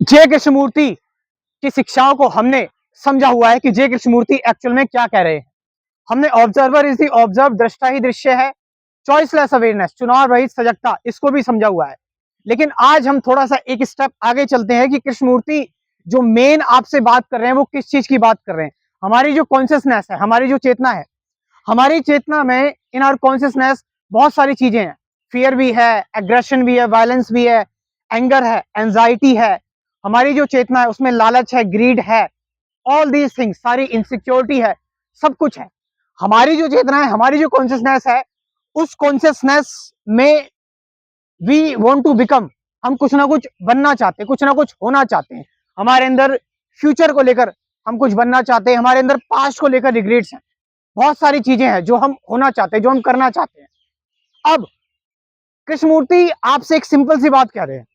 जय कृष्णमूर्ति की शिक्षाओं को हमने समझा हुआ है कि जय कृष्णमूर्ति एक्चुअल में क्या कह रहे हैं। हमने ऑब्जर्वर इज दी ऑब्जर्व, दृष्टा ही दृश्य है, चॉइसलेस अवेयरनेस, चुनाव रहित सजगता, इसको भी समझा हुआ है। लेकिन आज हम थोड़ा सा एक स्टेप आगे चलते हैं कि कृष्णमूर्ति जो मेन आपसे बात कर रहे हैं वो किस चीज की बात कर रहे हैं। हमारी जो कॉन्शियसनेस है, हमारी जो चेतना है, हमारी चेतना में इन आवर कॉन्शियसनेस बहुत सारी चीजें हैं। फियर भी है, एग्रेशन भी है, वायलेंस भी है, एंगर है, एंजाइटी है। हमारी जो चेतना है उसमें लालच है, ग्रीड है, ऑल दीज थिंग्स, सारी इनसिक्योरिटी है, सब कुछ है। हमारी जो चेतना है, हमारी जो कॉन्शियसनेस है, उस कॉन्शियसनेस में वी वांट टू बिकम, हम कुछ ना कुछ बनना चाहते हैं, कुछ ना कुछ होना चाहते हैं। हमारे अंदर फ्यूचर को लेकर हम कुछ बनना चाहते हैं, हमारे अंदर पास्ट को लेकर रिग्रेट्स हैं, बहुत सारी चीजें हैं जो हम होना चाहते हैं, जो हम करना चाहते हैं। अब कृष्णमूर्ति आपसे एक सिंपल सी बात कह रहे हैं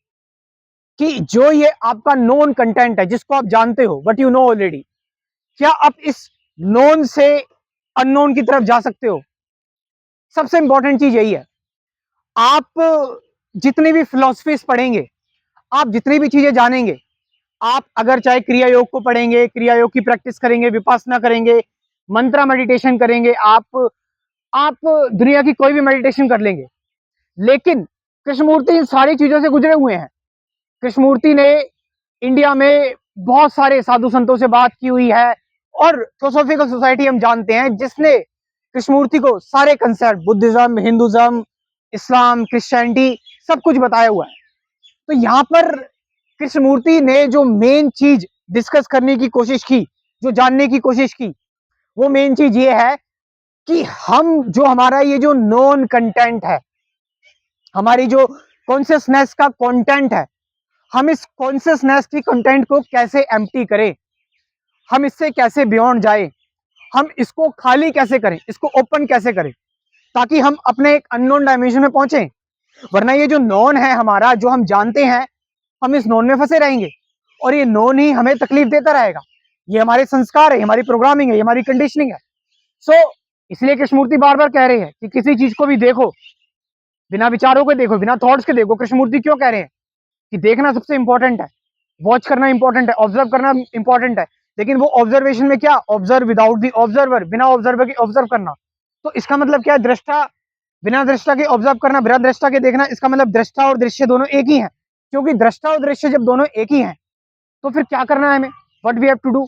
कि जो ये आपका नोन कंटेंट है, जिसको आप जानते हो, बट यू नो ऑलरेडी, क्या आप इस नोन से अननोन की तरफ जा सकते हो? सबसे इंपॉर्टेंट चीज यही है। आप जितनी भी फिलोसफीज पढ़ेंगे, आप जितनी भी चीजें जानेंगे, आप अगर चाहे क्रिया योग को पढ़ेंगे, क्रिया योग की प्रैक्टिस करेंगे, विपासना करेंगे, मंत्रा मेडिटेशन करेंगे, आप दुनिया की कोई भी मेडिटेशन कर लेंगे, लेकिन कृष्णमूर्ति इन सारी चीजों से गुजरे हुए हैं। कृष्णमूर्ति ने इंडिया में बहुत सारे साधु संतों से बात की हुई है, और थियोसॉफिकल सोसाइटी हम जानते हैं जिसने कृष्णमूर्ति को सारे कंसेप्ट, बुद्धिज्म, हिंदुज्म, इस्लाम, क्रिश्चियनिटी, सब कुछ बताया हुआ है। तो यहाँ पर कृष्णमूर्ति ने जो मेन चीज डिस्कस करने की कोशिश की, जो जानने की कोशिश की, वो मेन चीज ये है कि हम जो हमारा ये जो नॉन कंटेंट है, हमारी जो कॉन्शियसनेस का कंटेंट है, हम इस कॉन्शियसनेस की कंटेंट को कैसे एम्प्टी करें, हम इससे कैसे बियॉन्ड जाए, हम इसको खाली कैसे करें, इसको ओपन कैसे करें, ताकि हम अपने एक अननोन डायमेंशन में पहुंचे। वरना ये जो नॉन है हमारा, जो हम जानते हैं, हम इस नॉन में फंसे रहेंगे और ये नॉन ही हमें तकलीफ देता रहेगा। ये हमारे संस्कार है, हमारी प्रोग्रामिंग है, हमारी कंडीशनिंग है। सो इसलिए कृष्णमूर्ति बार बार कह रहे हैं कि किसी चीज को भी देखो, बिना विचारों के देखो, बिना थॉट्स के देखो। कृष्णमूर्ति क्यों कह रहे हैं कि देखना सबसे इंपॉर्टेंट है, वॉच करना इंपॉर्टेंट है, ऑब्जर्व करना इंपॉर्टेंट है, लेकिन वो ऑब्जर्वेशन में क्या, ऑब्जर्व विदाउट दी ऑब्जर्वर, बिना ऑब्जर्वर के ऑब्जर्व करना। तो इसका मतलब क्या है, दृष्टा बिना दृष्टा के ऑब्जर्व करना, बिना दृष्टा के देखना। इसका मतलब दृष्टा और दृश्य दोनों एक ही हैं, क्योंकि दृष्टा और दृश्य जब दोनों एक ही हैं, तो फिर क्या करना है हमें, what we have to do,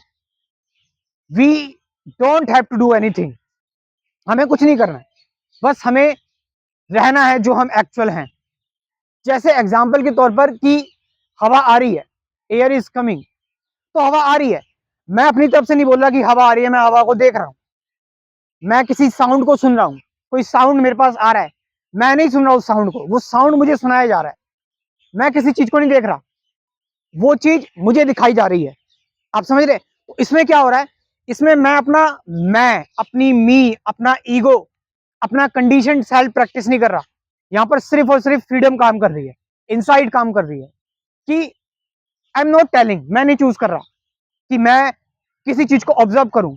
we don't have to do anything. हमें कुछ नहीं करना है, बस हमें रहना है जो हम एक्चुअल हैं। जैसे एग्जाम्पल के तौर पर कि हवा आ रही है, एयर इज कमिंग, तो हवा आ रही है, मैं अपनी तरफ से नहीं बोल रहा कि हवा आ रही है, मैं हवा को देख रहा हूं, मैं किसी साउंड को सुन रहा हूं, कोई साउंड मेरे पास आ रहा है, मैं नहीं सुन रहा उस साउंड को, वो साउंड मुझे सुनाया जा रहा है, मैं किसी चीज को नहीं देख रहा, वो चीज मुझे दिखाई जा रही है। आप समझ रहे? तो इसमें क्या हो रहा है, इसमें मैं अपनी मी, अपना ईगो, अपना कंडीशन सेल्फ प्रैक्टिस नहीं कर रहा। यहाँ पर सिर्फ और सिर्फ फ्रीडम काम कर रही है, इनसाइड काम कर रही है कि आई एम नॉट टेलिंग, मैं नहीं चूज कर रहा कि मैं किसी चीज को ऑब्जर्व करूं।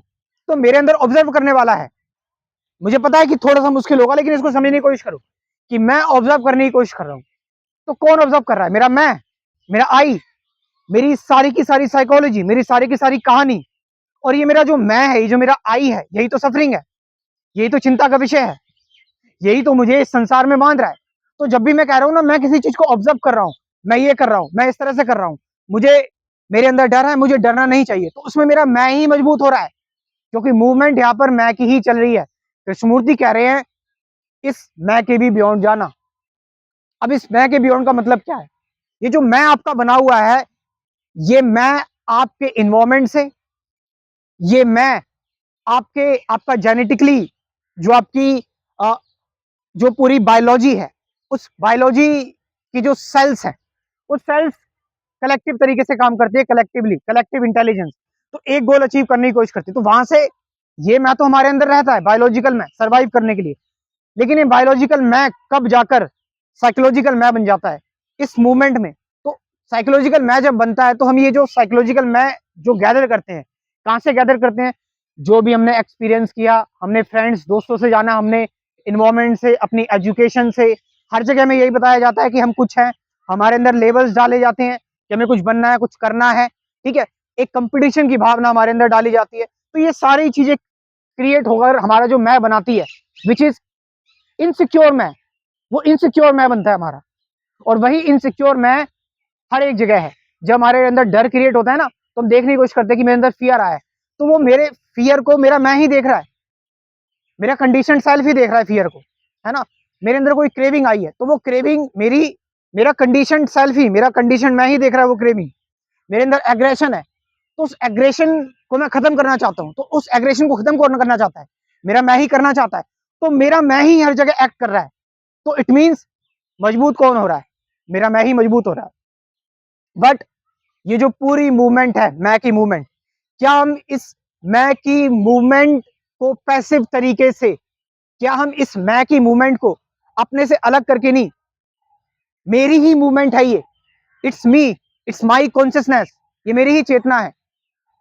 तो मेरे अंदर ऑब्जर्व करने वाला है, मुझे पता है कि थोड़ा सा मुश्किल होगा, लेकिन इसको समझने की कोशिश करो कि मैं ऑब्जर्व करने की कोशिश कर रहा हूं। तो कौन ऑब्जर्व कर रहा है? मेरा मैं, मेरा आई, मेरी सारी की सारी साइकोलॉजी, मेरी सारी की सारी कहानी। और ये मेरा जो मैं है, ये जो मेरा आई है, यही तो सफरिंग है, यही तो चिंता का विषय है, यही तो मुझे इस संसार में बांध रहा है। तो जब भी मैं कह रहा हूं ना, मैं किसी चीज को ऑब्जर्व कर रहा हूं, मैं ये कर रहा हूं, मैं इस तरह से कर रहा हूं, मुझे, मेरे अंदर डर है, मुझे डरना नहीं चाहिए, तो उसमें मेरा मैं ही मजबूत हो रहा है, क्योंकि मूवमेंट यहाँ पर मैं की ही चल रही है। कृष्णमूर्ति कह रहे हैं इस मैं के भी बियॉन्ड जाना। अब इस मैं के बियॉन्ड का मतलब क्या है? ये जो मैं आपका बना हुआ है, ये मैं आपके इन्वायरमेंट से, ये मैं आपका जेनेटिकली, जो आपकी जो पूरी बायोलॉजी है, उस बायोलॉजी की जो सेल्स हैं, उस सेल्स कलेक्टिव तरीके से काम करती है, कलेक्टिवली, कलेक्टिव इंटेलिजेंस। तो एक गोल अचीव करने की कोशिश करती है। तो वहां से ये मैं तो हमारे अंदर रहता है, बायोलॉजिकल मैं, सर्वाइव करने के लिए। लेकिन ये बायोलॉजिकल मैं कब जाकर साइकोलॉजिकल मैं बन जाता है, इस मूवमेंट में। तो साइकोलॉजिकल मैं जब बनता है, तो हम ये जो साइकोलॉजिकल मैं जो गैदर करते हैं, कहाँ से गैदर करते हैं? जो भी हमने एक्सपीरियंस किया, हमने फ्रेंड्स, दोस्तों से जाना, हमने इन्वायरमेंट से, अपनी एजुकेशन से, हर जगह में यही बताया जाता है कि हम कुछ हैं, हमारे अंदर लेवल्स डाले जाते हैं कि हमें कुछ बनना है, कुछ करना है, ठीक है, एक कंपटीशन की भावना हमारे अंदर डाली जाती है। तो ये सारी चीजें क्रिएट होकर हमारा जो मैं बनाती है, विच इज इनसिक्योर मैं, वो इनसिक्योर मैं बनता है हमारा। और वही इनसिक्योर मैं हर एक जगह है। जब हमारे अंदर डर क्रिएट होता है ना, तो हम देखने की कोशिश करते हैं कि मेरे अंदर फियर आया है, तो वो मेरे फियर को मेरा मैं ही देख रहा है, मेरा कंडीशन सेल्फ ही देख रहा है फियर को, है ना। मेरे अंदर कोई क्रेविंग आई है, तो वो क्रेविंग मेरा कंडीशन सेल्फ ही, मेरा कंडीशन मैं ही देख रहा है वो क्रेविंग। मेरे अंदर एग्रेशन है, तो उस एग्रेशन को मैं खत्म करना चाहता हूं, तो उस एग्रेशन को खत्म कौन करना चाहता है, मेरा मैं ही करना चाहता है। तो मेरा मैं ही हर जगह एक्ट कर रहा है, तो इट मींस मजबूत कौन हो रहा है, मेरा मैं ही मजबूत हो रहा है। बट ये जो पूरी मूवमेंट है, मैं की मूवमेंट, क्या हम इस मैं की मूवमेंट को पैसिव तरीके से, क्या हम इस मैं की मूवमेंट को अपने से अलग करके नहीं, मेरी ही मूवमेंट है ये, it's me, it's my consciousness, ये मेरी ही चेतना है,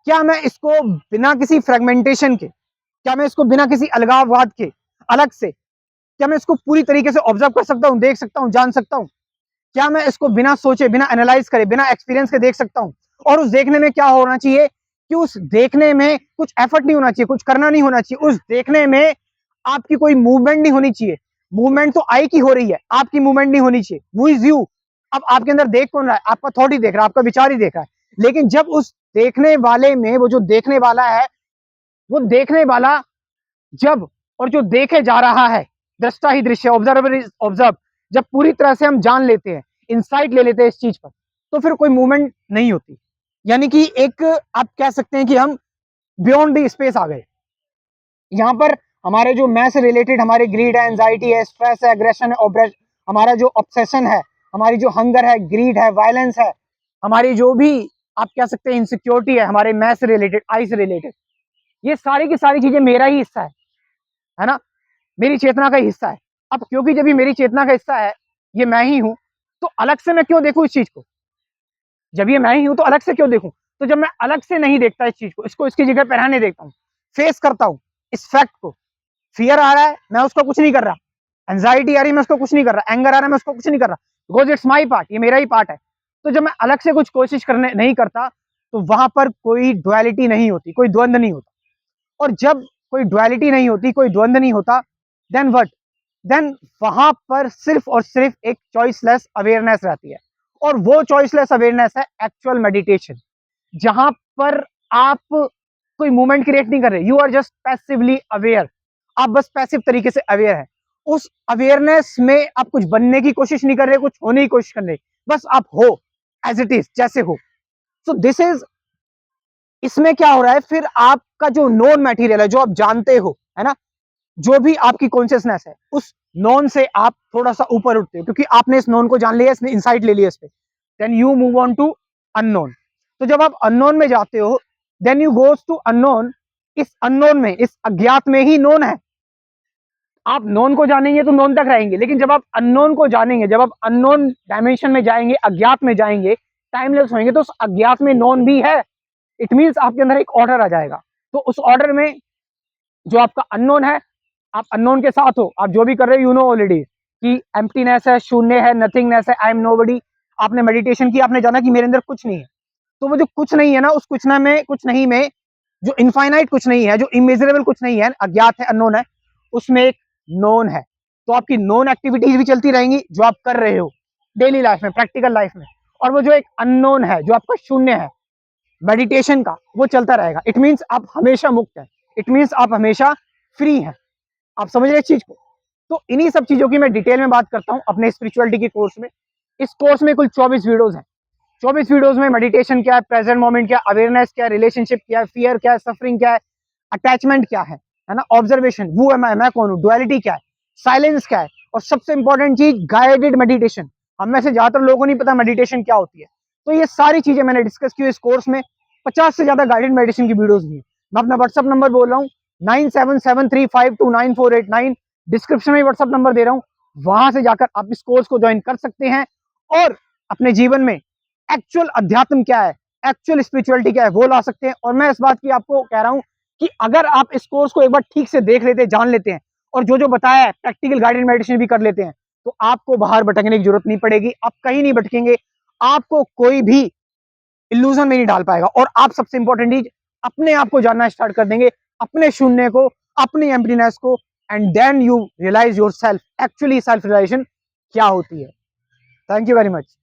क्या मैं इसको बिना किसी फ्रेगमेंटेशन के, क्या मैं इसको बिना किसी अलगाववाद के अलग से, क्या मैं इसको पूरी तरीके से ऑब्जर्व कर सकता हूं, देख सकता हूं, जान सकता हूं? क्या मैं इसको बिना सोचे, बिना एनालाइज करे, बिना एक्सपीरियंस के देख सकता हूं? और उस देखने में क्या होना चाहिए कि उस देखने में कुछ एफर्ट नहीं होना चाहिए, कुछ करना नहीं होना चाहिए, उस देखने में आपकी कोई मूवमेंट नहीं होनी चाहिए। मूवमेंट तो आई की हो रही है, आपकी मूवमेंट नहीं होनी चाहिए। वो इज यू। अब आपके अंदर देख कौन रहा है, आपका थॉट ही देख रहा है, आपका विचार ही देख रहा है। लेकिन जब उस देखने वाले में, वो जो देखने वाला है, वो देखने वाला जब, और जो देखे जा रहा है, दृष्टा ही दृश्य, ऑब्जर्वर इज ऑब्जर्व, जब पूरी तरह से हम जान लेते हैं, इंसाइट ले लेते हैं इस चीज पर, तो फिर कोई मूवमेंट नहीं होती। यानी कि एक आप कह सकते हैं कि हम बियॉन्ड द स्पेस आ गए। यहाँ पर हमारे जो मैं से रिलेटेड हमारे ग्रीड है, एंजाइटी है, स्ट्रेस है, एग्रेशन है, हमारा जो ऑब्सेशन है, हमारी जो हंगर है, ग्रीड है, वायलेंस है, हमारी जो भी आप कह सकते हैं इनसिक्योरिटी है, हमारे मैं से रिलेटेड, आई से रिलेटेड, ये सारी की सारी चीजें मेरा ही हिस्सा है ना, मेरी चेतना का हिस्सा है। अब क्योंकि जब ये मेरी चेतना का हिस्सा है, ये मैं ही हूं, तो अलग से मैं क्यों देखूं इस चीज को? जब ये मैं ही हूं तो अलग से क्यों देखूं? तो जब मैं अलग से नहीं देखता इस चीज को, इसको इसकी जगह पर रहने देखता हूं, फेस करता हूं इस फैक्ट को। फियर आ रहा है, मैं उसको कुछ नहीं कर रहा, एंजाइटी आ रही है, मैं उसको कुछ नहीं कर रहा, एंगर आ रहा है, मैं उसको कुछ नहीं कर रहा, बिकॉज इट्स माई पार्ट, ये मेरा ही पार्ट है। तो जब मैं अलग से कुछ कोशिश करने नहीं करता, तो वहां पर कोई डुअलिटी नहीं होती, कोई द्वंद्व नहीं होता। और जब कोई डुअलिटी नहीं होती, कोई द्वंद्व नहीं होता, देन व्हाट, देन वहां पर सिर्फ और सिर्फ एक चॉइसलेस अवेयरनेस रहती है। और वो चॉइसलेस अवेयरनेस है एक्चुअल मेडिटेशन, जहां पर आप कोई मूवमेंट क्रिएट नहीं कर रहे, you are just passively aware, आप बस पैसिव तरीके से अवेयर है। उस अवेयरनेस में आप कुछ बनने की कोशिश नहीं कर रहे, कुछ होने की कोशिश कर रहे, बस आप हो एज इट इज, जैसे हो। सो दिस इज, इसमें क्या हो रहा है, फिर आपका जो नोन मटेरियल है, जो आप जानते हो, है ना, जो भी आपकी कॉन्शियसनेस है, उस नॉन से आप थोड़ा सा ऊपर उठते हो, क्योंकि आपने इस नॉन को जान लिया, इसने इंसाइट ले लिया इस पे। Then you move on to unknown. तो जब आप अननोन में जाते हो, then you goes to unknown. इस अननोन में, इस अज्ञात में ही नोन है। आप नोन को जानेंगे तो नोन तक रहेंगे, लेकिन जब आप अननोन को जानेंगे, जब आप अननोन डायमेंशन में जाएंगे, अज्ञात में जाएंगे, टाइमलेस होंगे, तो उस अज्ञात में नोन भी है। इट मीन्स आपके अंदर एक ऑर्डर आ जाएगा। तो उस ऑर्डर में जो आपका अननोन है, आप अननोन के साथ हो, आप जो भी कर रहे हो, यू नो ऑलरेडी कि एम्प्टीनेस है, शून्य है, नथिंगनेस है, आई एम नोबडी। आपने मेडिटेशन की, आपने जाना कि मेरे अंदर कुछ नहीं है। तो वो जो कुछ नहीं है ना, उस कुछ ना में, कुछ नहीं में, जो इनफाइनाइट कुछ नहीं है, जो इमेजरेबल कुछ नहीं है, अज्ञात है, अननोन है, उसमें एक नोन है। तो आपकी नोन एक्टिविटीज भी चलती रहेंगी जो आप कर रहे हो डेली लाइफ में, प्रैक्टिकल लाइफ में। और वो जो एक अननोन है, जो आपका शून्य है मेडिटेशन का, वो चलता रहेगा। इट मीन्स आप हमेशा मुक्त हैं, इट मीन्स आप हमेशा फ्री हैं। आप समझ रहे इस चीज को? तो इन्हीं सब चीजों की मैं डिटेल में बात करता हूं अपने स्पिरिचुअलिटी के कोर्स में। इस कोर्स में कुल 24 वीडियोस हैं। 24 वीडियोस में मेडिटेशन क्या है, प्रेजेंट मोमेंट क्या है, अवेयरनेस क्या है, रिलेशनशिप क्या है, फियर क्या है, सफरिंग क्या है, अटैचमेंट क्या है ना, ऑब्जर्वेशन, वो है मैं कौन हूं, डुअलिटी क्या है, साइलेंस क्या है, और सबसे इंपॉर्टेंट चीज गाइडेड मेडिटेशन। हम में से ज्यादातर लोगों को नहीं पता मेडिटेशन क्या होती है। तो ये सारी चीजें मैंने डिस्कस की इस कोर्स में। 50 से ज्यादा गाइडेड मेडिटेशन की वीडियोस भी है। मैं अपना व्हाट्सअप नंबर बोल रहा हूँ 9773529489। डिस्क्रिप्शन में व्हाट्सअप नंबर दे रहा हूँ, वहां से जाकर आप इस कोर्स को ज्वाइन कर सकते हैं और अपने जीवन में एक्चुअल अध्यात्म क्या है, एक्चुअल स्पिरिचुअलिटी क्या है, वो ला सकते हैं। और मैं इस बात की आपको कह रहा हूं कि अगर आप इस कोर्स को एक बार ठीक से देख लेते हैं, जान लेते हैं, और जो जो बताया है प्रैक्टिकल गाइडेड मेडिटेशन भी कर लेते हैं, तो आपको बाहर भटकने की जरूरत नहीं पड़ेगी। आप कहीं नहीं भटकेंगे, आपको कोई भी इल्यूजन में नहीं डाल पाएगा। और आप सबसे इंपॉर्टेंट चीज अपने आप को जानना स्टार्ट कर देंगे, अपने शून्य को, अपनी एम्प्टीनेस को, and then you realise your self, actually self realisation क्या होती है। Thank you very much.